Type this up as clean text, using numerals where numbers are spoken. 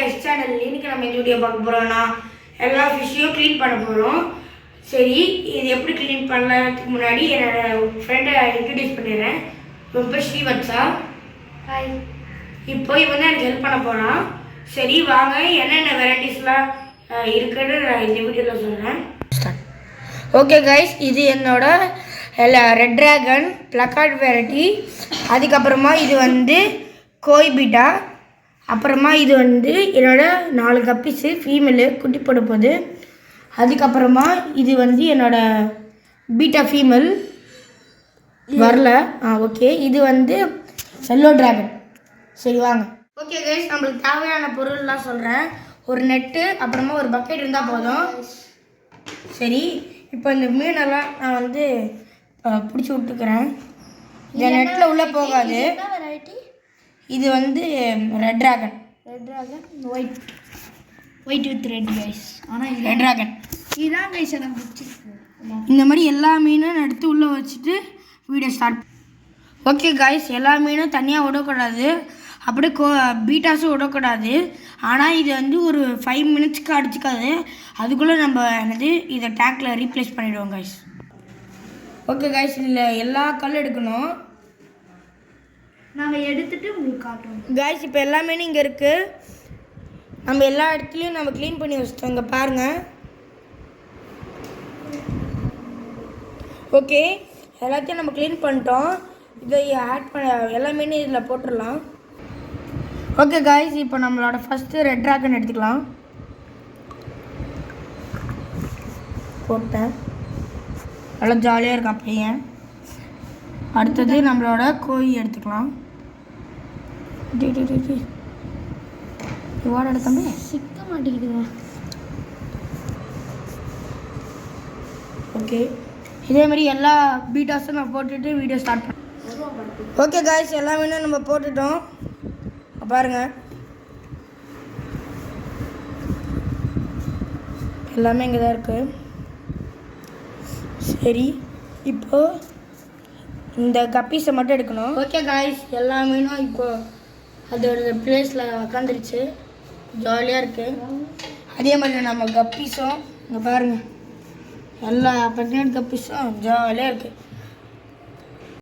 Guys channel இன்னைக்கு நம்ம video பார்க்க போறோம்னா எல்லா ஃபிஷ்ஷையும் க்ளீன் பண்ண போறோம். சரி, இது எப்படி க்ளீன் பண்ணறதுக்கு முன்னாடி என்னோட ஃப்ரெண்டை இன்ட்ரோடியூஸ் பண்ணிடுறேன். ரொம்ப ஸ்ரீவத்சா. ஹாய். இப்போ இவன் தான் எனக்கு ஹெல்ப் பண்ண போறான். சரி வாங்க, என்னென்ன வெரைட்டிஸ்லாம் இருக்குன்னு நான் இந்த வீடியோவில் சொல்கிறேன். ஓகே கைஸ், இது என்னோட ரெட் ட்ராகன் பிளக்கார்ட் வெரைட்டி. அதுக்கப்புறமா இது வந்து கோய்பிட்டா. அப்புறமா இது வந்து என்னோட 4 கப்பீஸு ஃபீமேலு குட்டி போட போகுது. அதுக்கப்புறமா இது வந்து என்னோட பீட்டா ஃபீமேல் வரல. ஓகே, இது வந்து எல்லோ ட்ராகன். சரி வாங்க. ஓகே கைஸ், நம்மளுக்கு தேவையான பொருள்லாம் சொல்கிறேன். ஒரு நெட்டு, அப்புறமா ஒரு பக்கெட் இருந்தால் போதும். சரி, இப்போ இந்த மீனெல்லாம் நான் வந்து பிடிச்சி விட்டுக்கிறேன். இந்த நெட்டில் உள்ளே போகாது. இது வந்து red dragon. White with red guys. ஆனால் ரெட் ட்ராகன் இதுதான் கைஸ் எனக்கு பிடிச்சிருக்கு. இந்த மாதிரி எல்லா மீனும் எடுத்து உள்ளே வச்சுட்டு வீடியோ ஸ்டார்ட். ஓகே கைஸ், எல்லா மீனும் தனியாக விடக்கூடாது, அப்படியே பீட்டாஸும் விடக்கூடாது. ஆனால் இது வந்து ஒரு 5 மினிட்ஸ்க்கு அடிச்சுக்காது. அதுக்குள்ளே நம்ம இதை டேங்க்கில் ரீப்ளேஸ் பண்ணிவிடுவோம் கைஸ். ஓகே கைஸ், இதில் எல்லா கல் எடுக்கணும். நாங்கள் எடுத்துகிட்டு உங்களுக்கு காட்டுவோம் கைஸ். இப்போ எல்லாமே இங்கே இருக்குது. நம்ம எல்லா இடத்துலையும் நம்ம க்ளீன் பண்ணி வச்சிட்டோம். இங்கே பாருங்கள். ஓகே, எல்லாத்தையும் நம்ம க்ளீன் பண்ணிட்டோம். இதை ஆட் பண்ண எல்லாமே இதில் போட்டுடலாம். ஓகே கைஸ், இப்போ நம்மளோட ஃபஸ்ட்டு ரெட் ட்ராகன் எடுத்துக்கலாம். போட்டேன், நல்லா ஜாலியாக இருக்கா பையன். அடுத்தது நம்மளோட கோழி எடுத்துக்கலாம். வாடா தம்பி, சிக்க மாட்டேங்குதுங்க. ஓகே, இதே மாதிரி எல்லா பீட்டாஸும் நான் போட்டுட்டு வீடியோ ஸ்டார்ட் பண்ணேன். ஓகே காய்ஸ், எல்லாமே நம்ம போட்டுட்டோம். பாருங்கள், எல்லாமே இங்கே தான் இருக்குது. சரி, இப்போது இந்த கப்பீஸை மட்டும் எடுக்கணும். ஓகே காய்ஸ், எல்லா மீனும் இப்போது அதோட பிளேஸில் உக்காந்துருச்சு, ஜாலியாக இருக்குது. அதே மாதிரி நம்ம கப்பீஸும் இங்கே பாருங்கள், எல்லா ப்ரெக்னென்ட் கப்பீஸும் ஜாலியாக இருக்குது.